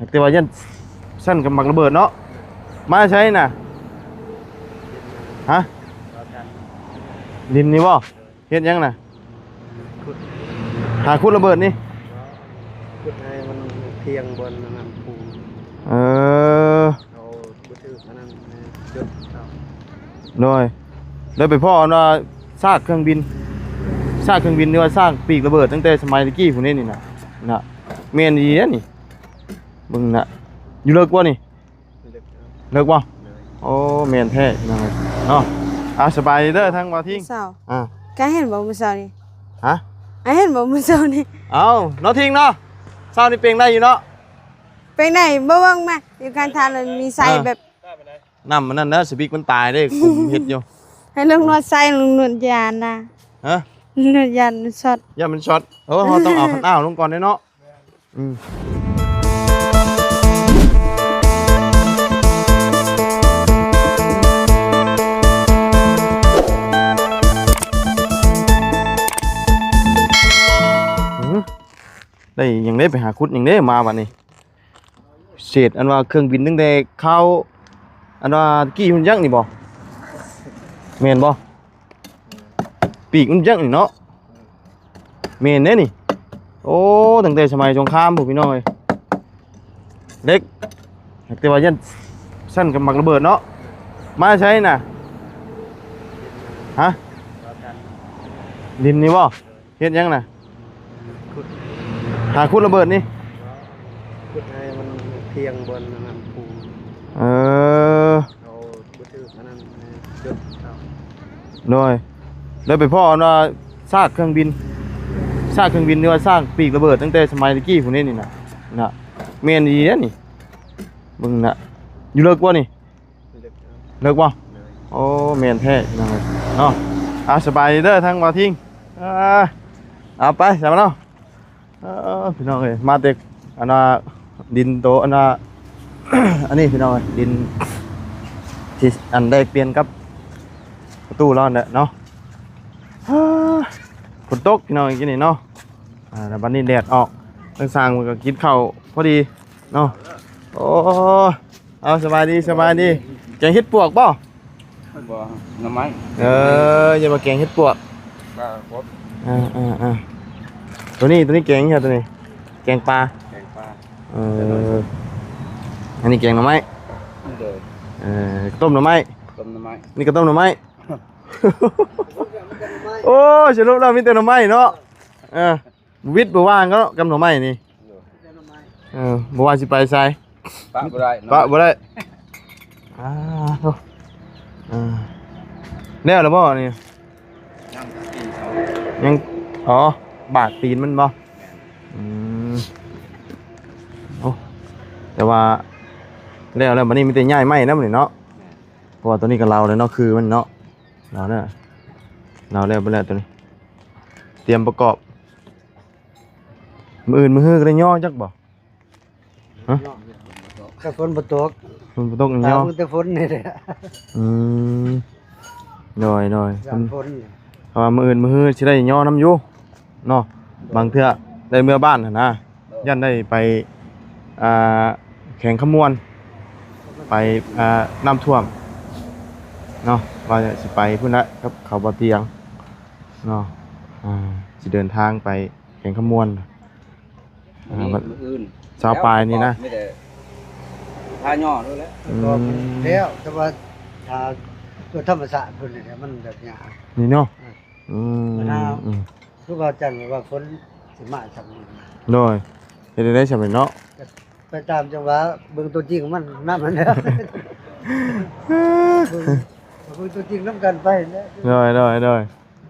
แต่ว่ายันสั้นกับมักระเบิดเนาะมาใช้น่ะฮะดินนี่บ่เฮ็ดยังน่ะหาขุดระเบิดนี่ขุดให้มันเพียงบนนั้นปูเอาบ่ถืออันนั้นจุดเลยไปพ่อว่าซากเครื่องบินนี่ว่าสร้างปีกระเบิดตั้งแต่สมัยตะกี้พุ่นนี่น่ะแม่นดีนะนี่มึงน่ะอยู่เลิกบ่นี่เลิกบ่โอ้แม่นแท้นั่นเนาะสบายเด้อทางบ่ทิ้งกะเห็นบ่มื้อเช้านี่ฮะเห็นบ่มื้อเช้านี่เอ้าเนาะทิ้งเนาะเช้านี่เปลงได้อยู่เนาะเปลงได้บ่ว่างมาอยู่การทานมันมีไส้แบบน้ำมันนั่นเด้อสปิกมันตายเด้คุมเฮ็ดอยู่ให้ลงนวดไส้ลงนวดยานนะฮะนวดยานช็อตยามันช็อตเราต้องเอาขันอ้าวลงก่อนเนาะได้ยังได้ไปหาคุดยังได้มาวันนี้เศษอันว่าเครื่องบินตั้งแต่เข้าอันว่ากี่หุ่นยักษ์นี่บ่เมนบ่ปีกหุ่นยักษ์นี่เนาะเมนเด้นี่โอ้ตั้งแต่สมัยสงครามพวกพี่น้องเลยเล็กแต่ว่ายันสั้นกับมักระเบิดเนาะมาใช้น่ะฮะดินนี่บ่เฮ็ดยังน่ะหาขุดระเบิดนี่ขุดให้มันเพียงบนนั้นปูบ่ถืออันนั้นจุดเลยไปพ่อว่าซากเครื่องบินนี่ว่าสร้างปีกระเบิดตั้งแต่สมัยตะกี้พุ่นนี่น่ะแม่นดีนะนี่มึงน่ะอยู่เลิกบ่นี่เลิกบ่โอ้แม่นแท้นั่นเนาะสบายเด้อทางบ่ทิ้งเอาไปใช่มั้ยเนาะพี่น้องเอ้ยมาแต่อันน่ะดินโตอันน่ะ อันนี้พี่น้องเอ้ยดินที่อันได้เปลี่ยนกับประตูแล้วเนาะฝนตกพี่น้องกินนี่เนาะแล้วบัดนี้แดดออกทั้งสร้างมันก็กินข้าวพอดีเนาะโอ้เอาสบายดีแกงเห็ดปวกบ่น้ำไม้อย่ามาแกงเห็ดปวกตัวนี้แกงเหรอตัวนี้แกงปลาอันนี้แกงหน่อไม้ต้มหน่อไม้นี่ก็ต้มหน่อไม้โอ้สรุปแล้วมีแต่หน่อไม้เนาะวิทย์บ่ว่างก็กำหน่อไม้นี่บ่ว่าสิไปไสปะบ่ได้แล้วล่ะบ่นี่ยังบาดตีนมันบ่โอ้แต่ว่าแล้วบัดนี้มีแต่ย้ายไม้นำนี่เนาะเพราะว่าตัวนี้ก็เราเลยเนาะคือมันเนาะเราแล้วไปแล้วตัวนี้เตรียมประกอบมื้ออื่นมื้อฮื้อก็ได้ย่อจักบ่ฮะก็ฝนบ่ตกย่อแต่ฝนนี่แหละน้อยเพราะว่ามื้ออื่นมื้อฮื้อสิได้ย่อน้ำอยู่เนาะบางเทื่อได้เมื่อบ้านหั่นนะยันได้ไปแข่งขมวนไปน้ำท่วมเนาะว่าสิไปพุ่นละครับเขาบ่เตียงเนาะสิเดินทางไปแข่งขมวนชาวปลายนี่นะพาย่อด้วยแล้วแต่ว่าตัวธรรมชาติพุ่นนี่มันแบบยากนี่เนาะทุกเราจังว่าฝนสิมาจังโดยเฮ็ดได้สำเร็จเนาะไปตามจังหวะเบิ่งตัวจริงมันนำมันแล้วเบิ่งตัวจริงนำกันไปโดย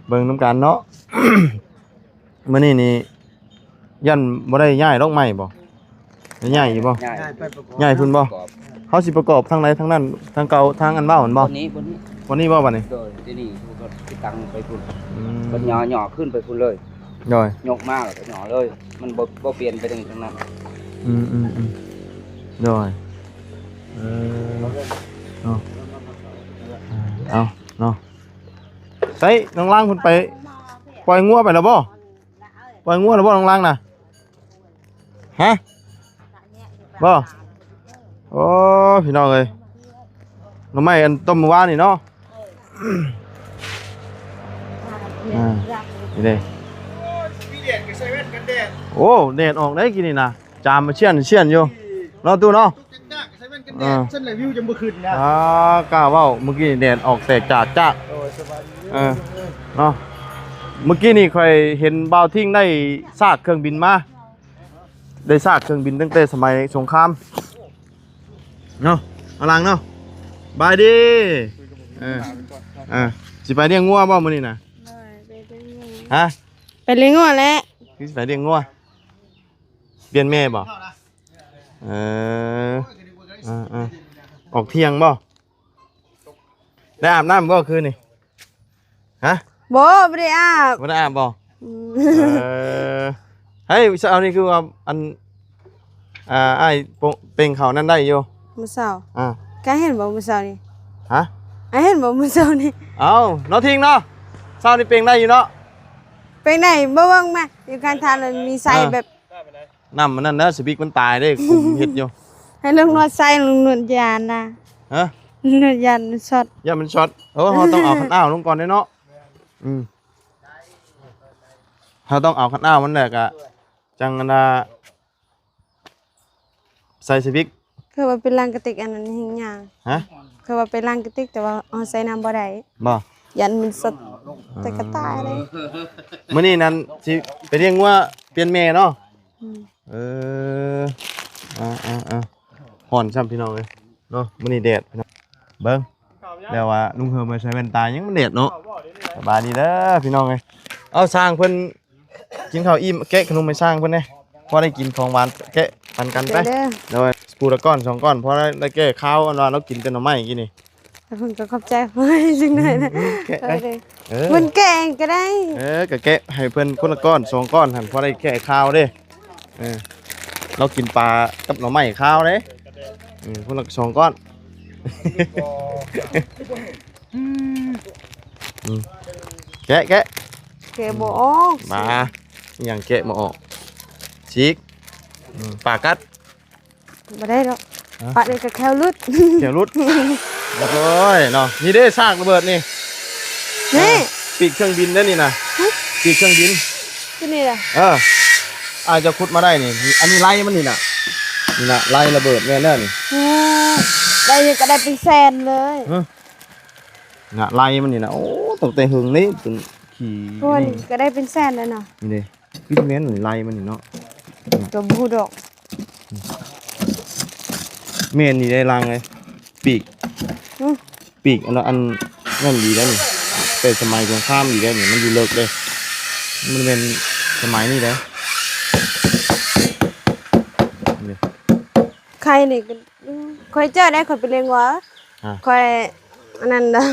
เบิ่งนำกันเนาะมื้อนี้นี่ยันบ่ได้ย้ายดอกไม้บ่ได้ย้ายอยู่บ่ย้ายพุ่นบ่เฮาสิประกอบทางใดทางนั้นทางเก่าทางอันเว้าหั่นบ่วันนี้บ่บัดนี้ที่นี่ก็สิตังไปพุ่นก็ย่อขึ้นไปพุ่นเลยยกมาแล้วก็ย่อเลยมันบ่เปลี่ยนไปทางนั้นโดยเอาเนาะใส่น้องล่างพุ่นไปปล่อยงัวไปแล้วบ่ปล่อยงัวแล้วบ่น้องล่างน่ะฮะ บ่โอ้พี่น้องเอ้ยหน่อไม้อันต้มเมื่อวานนี่เนาะนี่เด้โอ้แดดออกได้กินนี่นะจามมาเชี่ยนอยู่เนาะตู้เนาะเส้นไหลวิวจะเมื่อคืนนะ กล้าเว้าเมื่อกี้แดดออกแตกจากเนาะเมื่อกี้นี่ค่อยเห็นบ่าวทิ้งได้ซากเครื่องบินมาได้ซากเครื่องบินตั้งแต่สมัยสงครามเนาะเอาลังเนาะบายดีสิไปเลี้ยงงัวบ่มื้อนี้น่ะฮะ ไปเลี้ยงงัวแล้ว สิไปเลี้ยงงัวเปลี่ยนแม่บ่ออกเที่ยงบ่ได้อาบน้ำบ่คืนนี่ฮะ บ่ได้อาบ บ่ได้อาบบ่เฮ้ยเอานี่คือว่าอันอ้ายเป่งเขานั่นได้อยู่ มื้อเช้าก็เห็นบ่มื้อเช้านี่ ฮะ เห็นบ่มื้อเช้านี่ เอาเนาะทิ้งเนาะเช้านี่เป่งได้อยู่เนาะ เป็นไหนบ่เบิ่งมาอยู่การทานมันมีใส่แบบ น้ำมันนั่นนะสปิกมันตายได้คุมเฮ็ดอยู่ ให้ลงนวดใส่ลงนวดยานนะ ฮะ นวดยานช็อต อย่ามันช็อตเราต้องเอาขันอ้าวลงก่อนเนาะเราต้องเอาขันอ้าวมันแหละกะจังนะใส่สปิก คือว่าเป็นลังกระติกอันนั้นหิงยาง ฮะ คือว่าเป็นลังกระติกแต่ว่าเอาใส่น้ำบ่ได้ บ่ ยันมันสดแต่ก็ตายเลย มื้อนี้นั่นสิไปเลี้ยงวัวเปลี่ยนแม่เนาะห่อนซ้ำพี่น้องเลยเนาะมื้อนี้แดดพี่น้องเบิ่งแล้วว่าลุงเฮิมมาใช้แว่นตายังมันแดดเนาะสบายดีเด้อพี่น้องเอ้ยเอาสร้างเพิ่นกินข้าวอิ่มแกะขนมให้สร้างเพิ่นเด้พอได้กินของหวานแกะปันกันไปโดยปูละก้อน2ก้อนพอได้แก้ข้าวอันว่าเรากินแต่หน่อไม้กินนี่ แล้วผมก็ขอบใจเพิ่นจังได๋นะ แกะได้ มันแกงก็ได้ ก็แกะให้เพิ่นคนละก้อน2ก้อนหั่นพอได้แก้ข้าวเด้เรากินปลากับหน่อไม้ข้าวเด้คนละ2ก้อนแกะ แกบ่ออก มาอย่างแกะมาออกชิกปลากัด บ่ได้ดอกปะได้ก็แค่ลุด เดี๋ยวรุดโอ้ยเนาะนี่เด้ซากระเบิดนี่ นี่ ปีกเครื่องบินเด้อนี่นะปีกเครื่องบิน ที่นี่ล่ะ อาจจะขุดมาได้นี่อันนี้ไล่มันนี่น่ะไล่ระเบิดแม่นเด้อนี่ ได้ก็ได้เป็นแสนเลย ไล่มันนี่นะโอ้ตั้งแต่หึงนี่จนขี่ พวกนี้ก็ได้เป็นแสนแล้วเนาะ นี่เด้พี่แม่นนี่ไล่มันนี่เนาะ ตัวบูดอก แม่นนี่ได้รังเลยปีกอันนั่นดีแล้วนี่แต่สมัยสงครามดีแล้วนี่มันอยู่เลิกเลยมันเป็นสมัยนี้แล้วนี่ ใครนี่ก็ค่อยเจอได้ค่อยไปเลี้ยงวัวค่อยอันนั้นนะ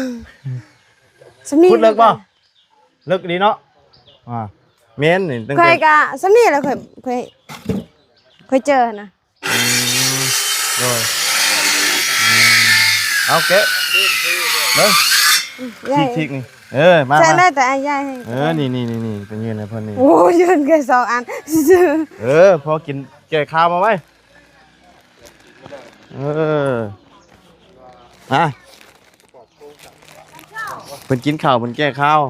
สำนี พูดเลิกป่ะเลิกดีเนาะแม่นนี่ตั้ง ค่อ แต่ ยกะสำนีแล้วค่อยเจอนะ โดยเอาเกะเด้อ ยาย ชิกนี่มา ใช่ได้แต่ยายให้ นี่เป็นยืนนะเพิ่นนี่ โอ้ยืนแค่2อัน พอกินแก่ข้าวมาไว้เพิ่นกินข้าวเพิ่นแก่ข้าว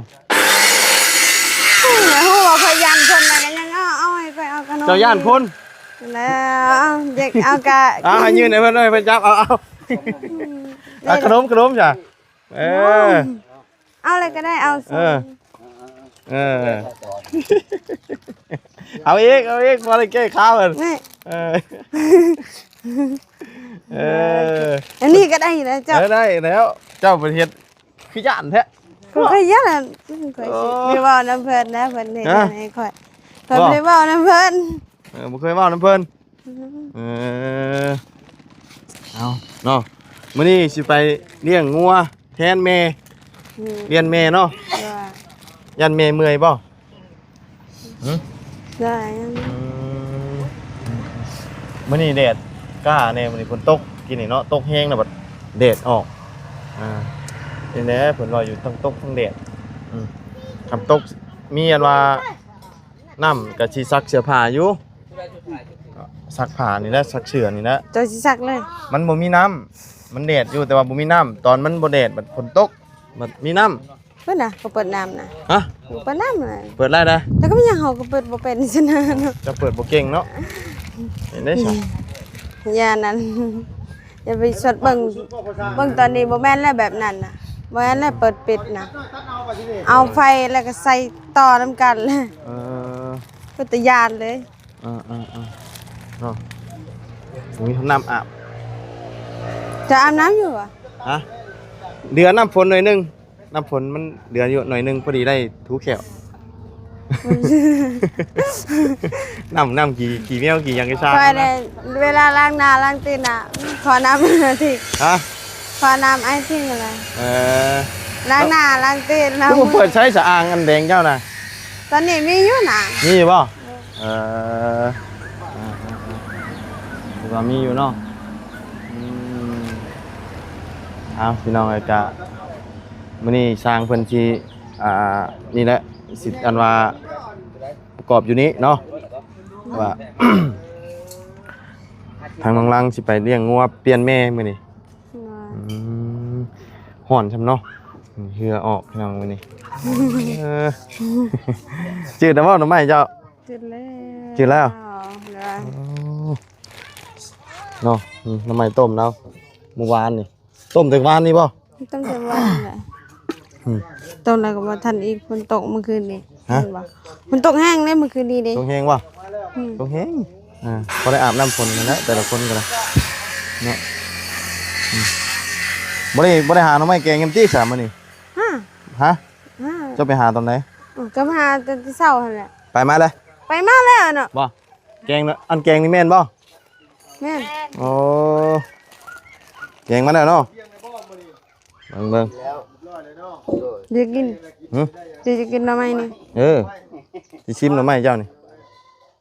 ฮู้ว่าค่อยยันคนน่ะก็ยังเอาให้ค่อยเอาขนม เจ้าย่านคน แล้วเด็กเอากะ ให้ยืนให้เพิ่นเลยเพิ่นจับเอาขนมจ้ะเอาอะไรก็ได้เอา เอาอีกพอได้แก่ข้าวเพิ่น นี่ อั นนี้ก็ได้นะเจ้า ได้แล้วเจ้าประเทศคือย่านแท้ ค่อยยันค่อยสิเว้าน้ำเพิ่นนะเพิ่นนี่ให้ค่อยเพิ่นบ่ได้เว้าน้ำเพิ่น บ่เคยเว้าน้ำเพิ่นเอาเนาะมื้อนี้สิไปเลี้ยงงัวแทนแม่เลี้ยงแม่เนาะยันแม่เมื่อยบ่ ได้ มื้อนี้แดดกล้าแน่มื้อนี้ฝนตกกินนี่เนาะตกแห้งแล้วบัดแดดออกนี่แหละเพิ่นว่าอยู่ทั้งตกทั้งแดดคำตกมีอันว่าน้ำก็สิซักเสื้อผ้าอยู่ ซักผ้านี่แหละซักเสื้อนี่แหละ เจ้าสิซักเลย มันบ่มีน้ำมันแดดอยู่แต่ว่าบ่มีน้ำตอนมันบ่แดดบัดฝนตกบัดมีน้ำ เพิ่นน่ะก็เปิดน้ำน่ะ ฮะ เปิดน้ำน่ะ เปิดได้นะ แต่ก็ไม่ยังเฮาก็เปิดบ่เป็นซั่นน่ะเนาะ จะเปิดบ่เก่งเนาะเห็นได้ซะ อย่านั้น อย่าไปสดเบิ่งตอนนี้บ่แม่นแล้วแบบนั้นน่ะบ่แม่นแล้วเปิดปิดน่ะเอาไฟแล้วก็ใส่ต่อนํกันเลย เออ ก็ตะยานเลย เนาะมีน้ำอาบ จะอาบน้ำอยู่อ่ะ ฮะเดือนน้ำฝนหน่อยนึงน้ำฝนมันเดือนอยู่หน่อยนึงพอดีได้ถูแขว น้ำกี่เมี่ยวกี่ยังกระชาก ไฟเลยเวลาล้างหน้าล้างตีนน่ะขอน้ำทิ้ง ฮะ ขอน้ำไอ้ทิ้งอะไร เออ ล้างหน้าล้างตีนล้าง ทุกคนเปิดใช้สะอางอันแดงเจ้าน่ะ ตอนนี้มีอยู่น่ะ มีอยู่ป่ะถือว่ามีอยู่เนาะเอาพี่น้องไอ้กะมื้อนี้สร้างเพิ่นที่นี่แหละสิอันว่าประกอบอยู่นี้เนาะว่า ทางน้องลังสิไปเลี้ยงงัวเปลี่ยนแม่มื้อนี้ฮ้อนซำเนาะเหือออกพี่น้องมื้อนี้จืดแต่ว่าหน่อไม้เจ้า จืดแล้ว จืดแล้ว แล้ว เนาะหน่อไม้ต้มแล้วเมื่อวานนี่ต้มแต่วานนี่ป่ะ ต้มแต่วันแหละต้มแล้วก็มาทันอีกฝนตกเมื่อคืนนี้ฝนตกแห้งเลยเมื่อคืนนี้เด้ ต้องแห้งป่ะต้องแห้งพอได้อาบน้ำฝนกันแล้วแต่ละคนกันนะเนาะบ่ได้หาหน่อไม้แกงกันตี้สามมื้อนี่ ฮะ เจ้าไปหาตอนไหน ก็มาตอนเช้าหั่นแหละ ไปมาเลย ไปมาแล้วเนาะ บ่แกงน่ะอันแกงนี่แม่นบ่ แม่น โอ้แกงมาแล้วเนาะเบิ่ง จะกิน หึ จะกินหน่อไม้นี่ สิชิมหน่อไม้เจ้านี่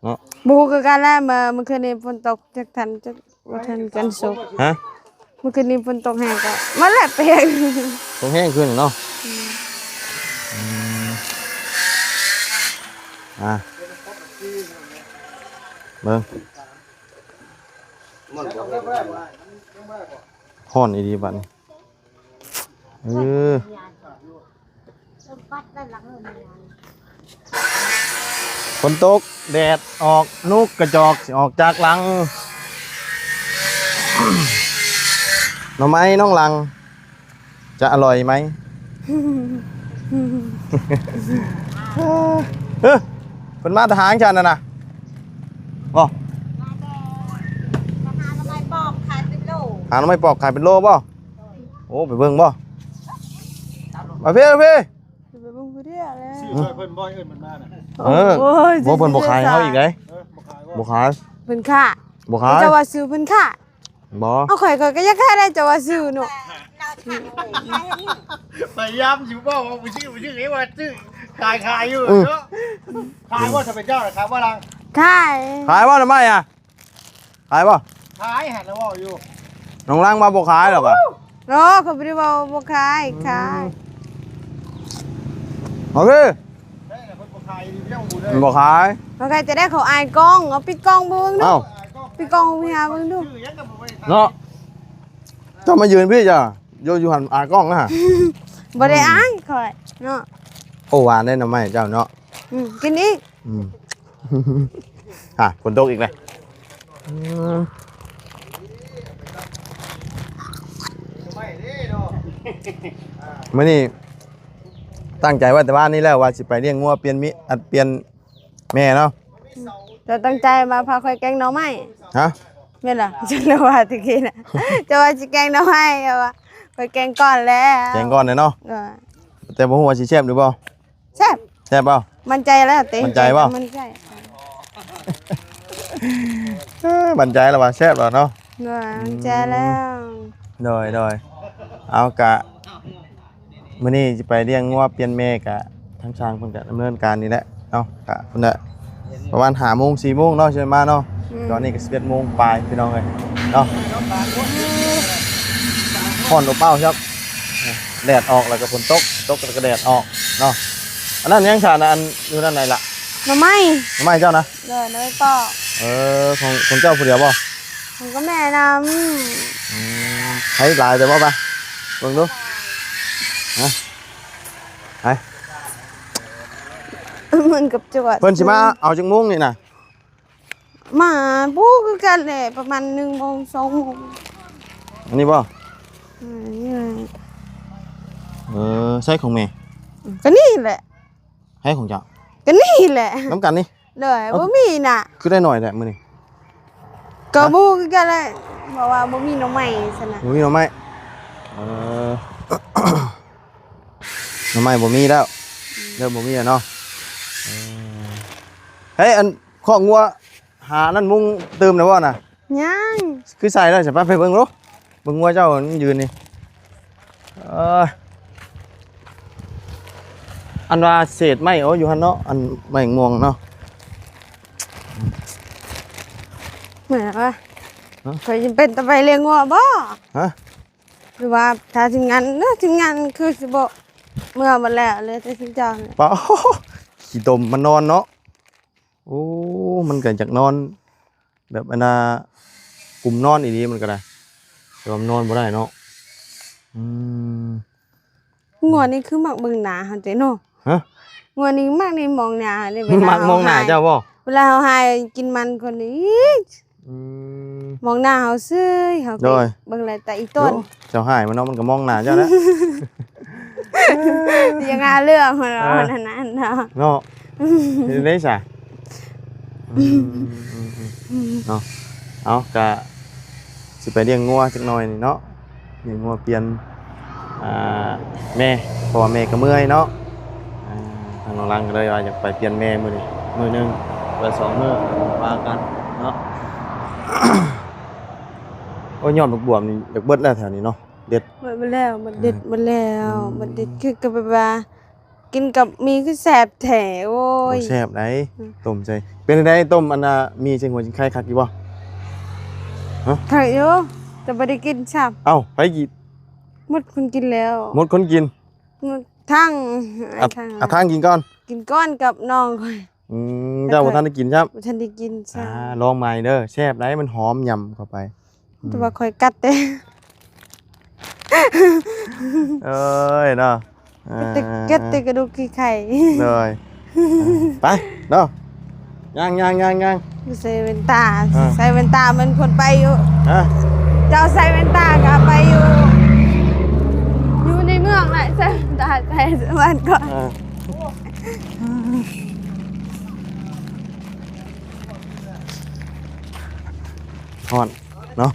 เนาะ บ่ฮู้คือกันแล้วเมื่อคืนนี้ฝนตกจักทันจักบ่ทันกันสุก ฮะ เมื่อคืนนี้ฝนตกแห้งก็มาแล้วเปียก ต้องแห้งขึ้นเนาะเบิ่งฮ้อนอีดีบัดนี้ฝนตกแดดออกนกกระจอกสิออกจากหลัง หน่อไม้น้องหลัง จะอร่อยไหม เป็นมาทหารฉันน่ะนะบ่ หาหน่อไม้ปอกขายเป็นโล หาหน่อไม้ปอกขายเป็นโลบ่โอ้ไปเบิ่งบ่มาเพ่เพ่ ไปเบิ่งผู้เดียวแล้ว ชื่อช่วยเพิ่นบ่อยเอิ้นมันมาน่ะ บ่เพิ่นบ่ขายเฮาอีกเลย บ่ขายบ่ บ่ขาย เพิ่นค่า บ่ขาย เจ้าว่าซื้อเพิ่นค่า บ่ เอาข่อยก็ยังค่าได้เจ้าว่าซื้อเนาะ พยายามอยู่บ่ว่าบ่ชื่อเอ้ว่าชื่อขายอยู่เนาะขายว่าถ้าเป็นเจ้าน่ะขายว่าลัง ค่าย ขายบ่ทำไมอ่ะขายบ่ ขายหันแล้วว่าอยู่ น้องลังมาบ่ขายหรอกอ่ะ เนาะเขาบ่ได้ว่าบ่ขายขาย โอเค ได้แต่เพิ่นบ่ขายอยู่เรื่องหมู่เด้ บ่ขาย เขาใครจะได้เขาอายกล้องเอาปิดกล้องเบิ่งดู เอ้า ปิดกล้องไปหาเบิ่งดู ชื่อยังก็บ่ได้ เนาะเจ้ามายืนพี่จ้ะอยู่หันอากล้องนะฮะ บ่ได้อายข่อยเนาะ โอ้หวานได้หน่อไม้เจ้าเนาะ กินอีก ฝนตกอีกเลยมื่อนี้ตั้งใจว่าแต่ว่านี่แล้วว่าสิไปเลี้ยงงัวเปลี่ยนเปลี่ยนแม่เนาะ จะตั้งใจมาพาข่อยแกงหน่อไม้ ฮะ แม่นล่ะจังว่าตะกี้น่ะจะว่าสิแกงหน่อไม้เอาว่าข่อยแกงก่อนแล้ว แกงก่อนเลยเนาะ เออ แต่บ่ฮู้ว่าสิแซ่บหรือบ่ แซ่บ แซ่บเปล่า มั่นใจแล้วเต้ มั่นใจเปล่า มั่นใจ มั่นใจแล้วว่าแซ่บแล้วเนาะ มั่นใจแล้ว โดยเอากะมื้อนี้สิไปเลี้ยงงัวเปลี่ยนแม่กะทางช่างเพิ่นก็ดำเนินการนี่แหละเนาะกะเพิ่นน่ะประมาณ5:00 น 4:00 นเนาะใช่มาเนาะตอนนี้ก็11:00 นปลายพี่น้องเอ้ยเนาะฮ้อนอบอ้าวครับแดดออกแล้วก็ฝนตกแล้วก็แดดออกเนาะอันนั้นยังชานะอันอยู่ด้านไหนล่ะ หน่อไม้ ทำไมเจ้านะ เด้อน้อยปอก ของเจ้าผู้เดียวบ่ ผมก็แม่น ให้หลายแต่บ่ไปเบิ่งดูฮะไป ำมันกับจวด เพิ่นสิมาเอาจังมุ้งนี่น่ะ มาปูคือกันแหละประมาณ1 โมง 2 โมง อันนี้บ่ นี่แหละ ใช่ของแม่ ก็นี่แหละ ให้ของเจ้า ก็นี่แหละ น้ำกันนี่ เลยบ่มีน่ะ คือได้หน่อยแหละมื้อนี้ ก็บูคือกันแหละบอกว่าบ่มีหน้องใหม่ซั่นน่ะ บ่มีหน่อไม้หน่อไม้บ่มีแล้วเริ่มบ่มีแล้วเนาะเฮ้ยอันข้องัวหานั่นมุ้งเติมได้บ่น่ะ ยัง คือใส่แล้วใช่ปะไปเบิ่งดูเบิ่งงัวเจ้ามันยืนนี่อันว่าเศษไม้โอ้อยู่หั่นเนาะอันไม้ม่วงเนาะ เหมือนว่าเคยเป็นตะไปเลี้ยงงัวบ่ ฮะ หรือว่าถ้าทีมงานทีมงานคือสิบ่เมื่อมาแล้วเลยแต่สิเจ้าเนี่ย เปล่า ขี้ตมมันนอนเนาะโอ้มันเกิดจากนอน แบบอันน่ะกลุ่มนอนอีดีมันก็ได้แต่ว่ามันนอนบ่ได้เนาะ งัวนี่คือมักเบิ่งหน้าเฮาเจ้เนาะ ฮะ งัวนี่มักนี่มองหน้าได้เวลา มักมองหน้าเจ้าบ่ เวลาเฮาหายกินมันคนนี้ มองหน้าเฮาซื่อเฮา โดย เบิ่งอะไรแต่อีต้น เจ้าหายมันเนาะมันก็มองหน้าเจ้าแล้ว ยังงาเรื่องของเรานั่นเนาะ เนาะเฮ็ดได้ซะเนาะเอากะสิไปเลี้ยงงัวจักหน่อยนี่เนาะเลี้ยงงัวเปลี่ยนแม่เพราะว่าแม่ก็เมื่อยเนาะทางน้องรังก็เลยว่าอยากไปเปลี่ยนแม่มื้อนี้มื้อหนึงว่า2มื้อว่ากันเนาะ โอ้ยยอดบักบวมนี่อยากเบิดแล้วแถวนี้เนาะเด็ด หมดไปแล้วมันเด็ดหมดแล้วมันเด็ดคือกับแบบว่ากินกับมีคือแสบแถวโอ้ย แซ่บไหนต้มใจเป็นจังไดต้มอันน่ะมีจังหัวจังไข่คักอยู่บ่ ถักอยู่แต่บ่ได้กินซ้ำ เอ้าไปกิน หมดคนกินแล้ว หมดคนกิน หมดทั้ง เอาทางกินก่อน กินก้อนกับน้องค่อย เจ้าบ่ทันได้กินครับ บ่ทันได้กินซ้ ลองใหม่เด้อแซ่บไหนมันหอมยำเข้าไป ำแต่ว่าค่อยกัดแต่ เอ้ยเนาะ เก็ดแต่กระดูกขี้ไข่ เลยไปเนาะย่าง ใส่แว่นตา อ่า ใส่แว่นตามันคนไปอยู่ ฮะ เจ้าใส่แว่นตาก็ไปอยู่อยู่ในเมืองแหละใส่แว่นตาใส่วันก่อน ฮอนเนาะ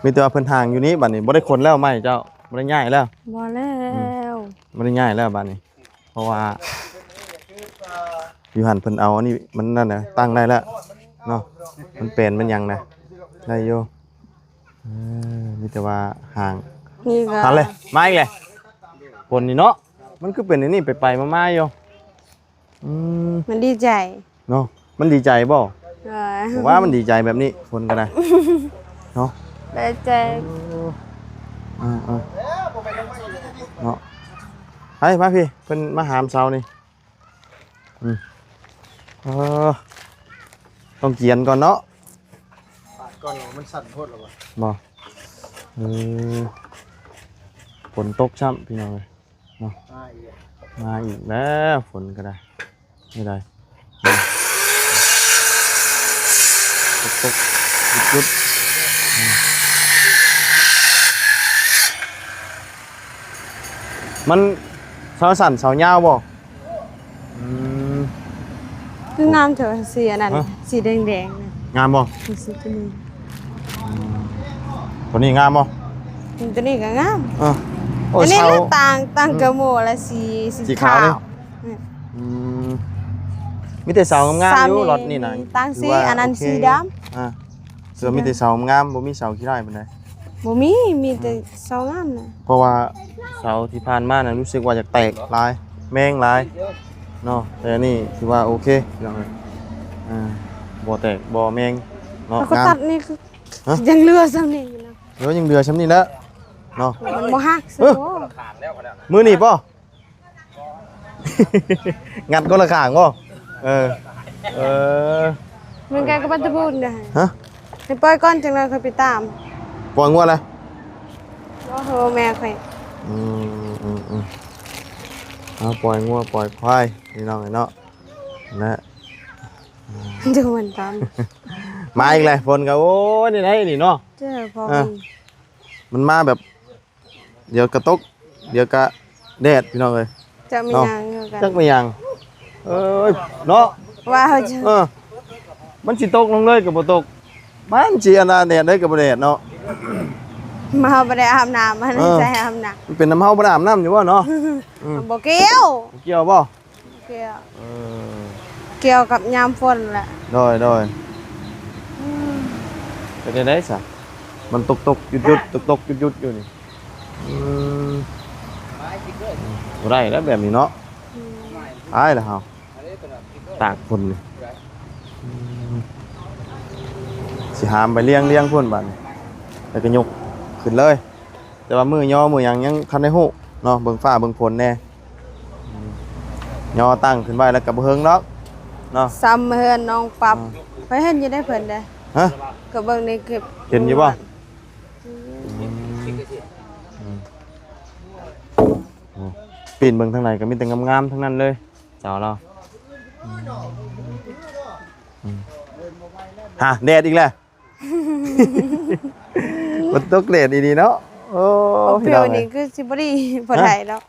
มีแต่ว่าเพิ่นทางอยู่นี้บัดนี้บ่ได้คนแล้วไหมเจ้าบ่ได้ง่ายแล้ว บ่แล้ว บ่ได้ง่ายแล้วบัดนี้ เพราะว่าอยู่หันเพิ่นเอาอันนี้มันนั่นน่ะตั้งได้แล้วเนาะมันเป็นมันหยังนะได้อยู่มีแต่ว่าห่าง นี่ก็ ทันเลยมาอีกเลยคนนี่เนาะมันคือเป็นอันนี้ไปๆมาๆอยู่ มันดีใจ เนาะมันดีใจบ่ เออ ผมว่ามันดีใจแบบนี้คนก็ได้เนาะ ดีใจ เนาะไปมาพี่เพิ่นมาหามเช้านี่ต้องเกียนก่อนเนาะ ก่อนมันสั่นโพดหรอวะ บ่ฝนตกช้ำพี่น้องเลยเนาะมาอีกแล้วฝนก็ได้ไม่ได้ตกหยุดมันเสาสั่นเสายาวบ่ คืองามเถอะสีอันนั้น ฮะ สีแดงๆนะ งามบ่ สีตัวนี้ ตัวนี้งามบ่ ตัวนี้ก็งาม โอ้ อันนี้ เสา น่ะต่างกระโมละสี สีขาวนี่ มีแต่เสางามๆอยู่รถนี่นะ ต่างสี ถืว่า อันนั้น โเค สีด เสือมีแต่เสางามบ่มีเสาขี้ไร่ปานใด ำบ่มีแต่สองงามนะ เพราะว่าเสาที่ผ่านมาน่ะรู้สึกว่าจะแตกหลายแมงหลายเนาะแต่อันนี่ถือว่าโอเคพี่น้องเอ้ยบ่แตกบ่แมงเนาะ แล้วก็ งาม ตัดนี่คือ ฮะ ยังเหลือซ้ำนี่อยู่นะ เดี๋ยวยังเดือช้ำนี่แล้วเนาะ มันบ่ฮักซะ เอ้อ โอ้ ขางแล้วก็แล้ว มือหนีบป่ะ งัดก็ละข้างบ่เออเออ มันแกก็บ่ได้พูดได้ ฮะ ให้ปล่อยก่อนจังเลยค่อยไปตาม ปล่อยงัวเลย บ่โทรแม่ค่อย เอาปล่อยงัวปล่อยควายพี่น้องไอ้เนาะนะ ดูมันตาม มาอีกเลยฝนก็โอ้ยนี่ไหนนี่เนาะ เจ้าพอ มันมาแบบ เดี๋ยวกระตก เดี๋ยวกะแดดพี่น้องเลย จะมีหยังอยู่กัน จักไม่ยังเอ้ยเนาะ ว่าเฮาจะ มันสิตกลงเลยกับบ่ตกมันสิอันน่ะแดดได้กับบ่แดดเนาะ มาบ่ได้อาบน้ำมันใส่อาบน้ำ มันเป็นน้ำเฮาบ่ได้อาบน้ำอยู่บ่เนาะ บ่เกี่ยว เกี่ยวบ่ เกี่ยว เออ เกี่ยวกับยามฝนแหละ โดยเป็นได้ซะมันตกหยุดตกหยุดอยู่นี่บ่ได้แล้วแบบนี้เนาะอ้ายล่ะเฮาตากฝนนี่สิหามไปเลี้ยงพุ่นบัดนี้แล้วก็ยกขึ้นเลย แต่ว่ามือย่อมือยังทันได้ฮู้เนาะเบิ่งฟ้าเบิ่งฝนแน่ย่อตั้งขึ้นไว้แล้วก็บ่เฮิงดอกเนาะ ซ้ำเฮือนน้องปรับไปเห็นอยู่ได้เพิ่นเด้ ฮะ ก็เบิ่งในคลิป เห็นอยู่บ่ปีนเบิ่งทางไหนก็มีแต่งามๆทั้งนั้นเลยเจ้าเราฮะแดดอีกแล้วมันตกแดดดีๆเนาะโอ้ อบ พี่ ผิ น้ ว อง นี่คือสิบ่ดีบ่ได้แล้ว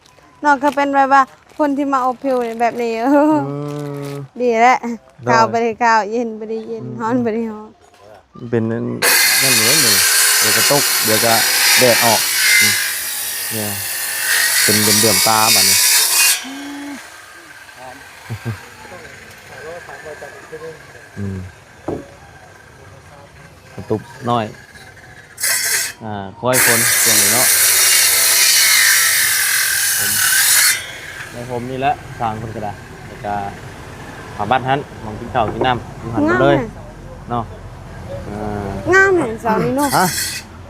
นอกก็เป็นแบบว่าคนที่มาอบผิวแบบนี้ดีแหละข้าวบ่ได้ข้าวเย็นบ่ได้เย็นร้อนบ่ได้ร้อน เป็นนั่นเหมือนเดี๋ยวก็ตกเดี๋ยวก็แดดออกเนี่ยเป็นเดือมตาแบบนี้กระตุกน้อยค่อยคนช่วงนี้เนาะในผมนี่แหละทางคนกระดาษแล้วก็ผ่าบ้านฮันมองกินข้าวกินน้ำหันมาเลยเนาะงามแห่งเสานี่เนาะ ฮะ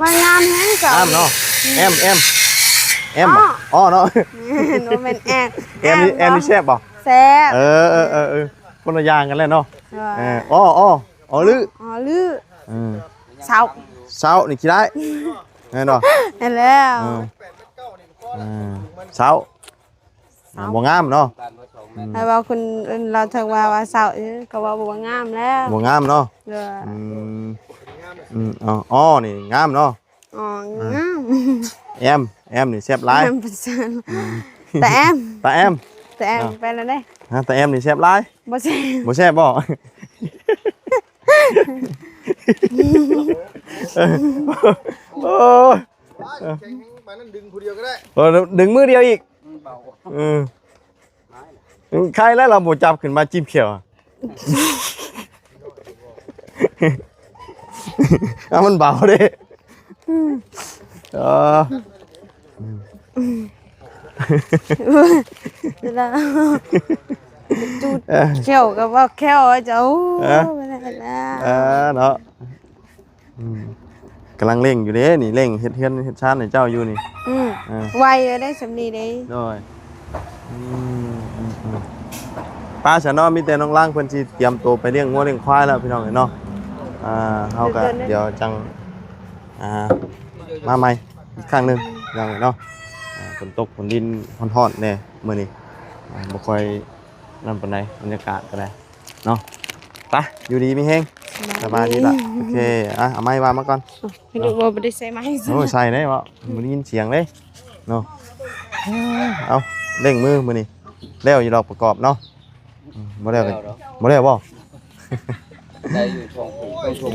ว่างามแห่งเสา น้ำเนาะแอมอ๋อเนาะ หนูเป็นแอก แอมนี่แซ่บป่ะ แซ่บ คนละอย่างกันแล้วเนาะ อ๋ อ๋อลือ อลือเสา เช้านี่ขี้ได้แน่นอน เห็นแล้ว เช้าบ่งามเนาะ แต่ว่าคุณเราถึงว่าเสาก็ว่าบ่งามแล้ว บ่งามเนาะ เด้อ อ๋อนี่งามเนาะ อ๋องาม แอมนี่แซ่บหลาย แอมเป็นสันแต่แอม ตาแอม ไปแล้วเด้ ฮะตาแอมนี่แซ่บหลาย บ่ใช่ บ่แซ่บบ่โอ้ย มานั่นดึงผู้เดียวก็ได้ ดึงมือเดียวอีกใครแล้วเราบ่จับขึ้นมาจิ้มเขียวมันเบาเด้แล้วจุดเขียวก็ว่าเขียวเจ้าไปแล้ว เนาะกำลังเร่งอยู่เด้นี่เร่งเฮ็ดเฮือนเฮ็ดชานให้เจ้าอยู่นี่ ไวได้สำนีได้ ด้วยป้าฉันเนาะมีแต่น้องล่างเพิ่นสิเตรียมตัวไปเลี้ยงงัวเลี้ยงควายแล้วพี่น้องเนาะเฮาก็เดี๋ยวจังมาใหม่อีกครั้งหนึงพี่น้องเนาะฝนตกฝนดินร้อนๆแน่มื้อนี้บ่ค่อยนั่นปานใดบรรยากาศก็ได้เนาะไปอยู่ดีมีแฮงสบายดีล่ะโอเคเอาไม้วางมาก่อน ให้ดูว่าบ่ได้ใส่ไม้ โอ้ยใส่ได้บ่บ่ได้ยินเสียงเลยเนาะเอาเร่งมือมื้อนี้แล้วอยู่ดอกประกอบเนาะบ่แล้วบ่แล้วบ่ ได้อยู่ช่วงไปช่วง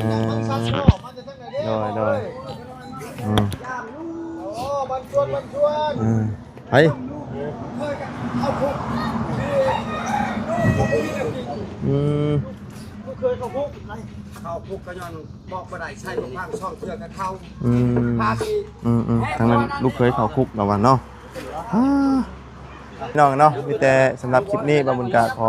โดยโอ้บันชวนไป กูเคยเข้าคุกก็ย้อนบอกบ่ได้ใช้ลงพังช่องเชือกกันเข้าพาสิ ทางนั้นลูกเคยเข้าคุกแล้ววันเนาะพี่น้องเนาะมีแต่สำหรับคลิปนี้บางบุญกะขอ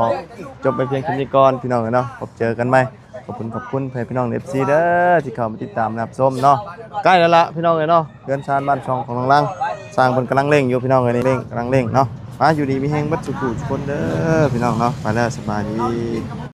จบไปเพียงแค่นี้ก่อนพี่น้องเนาะพบเจอกันใหม่ขอบคุณพี่น้อง FC เด้อที่เข้ามาติดตามรับชมเนาะใกล้แล้วล่ะพี่น้องเนาะเรือนชานบ้านช่องของน้องลังสร้างเพิ่นกำลังเร่งอยู่พี่น้องเร่งกำลังเร่งเนาะ อยู่ดีมีแฮงบัดสุขุทุกคนเด้อพี่น้องเนาะไปแล้วสบายดี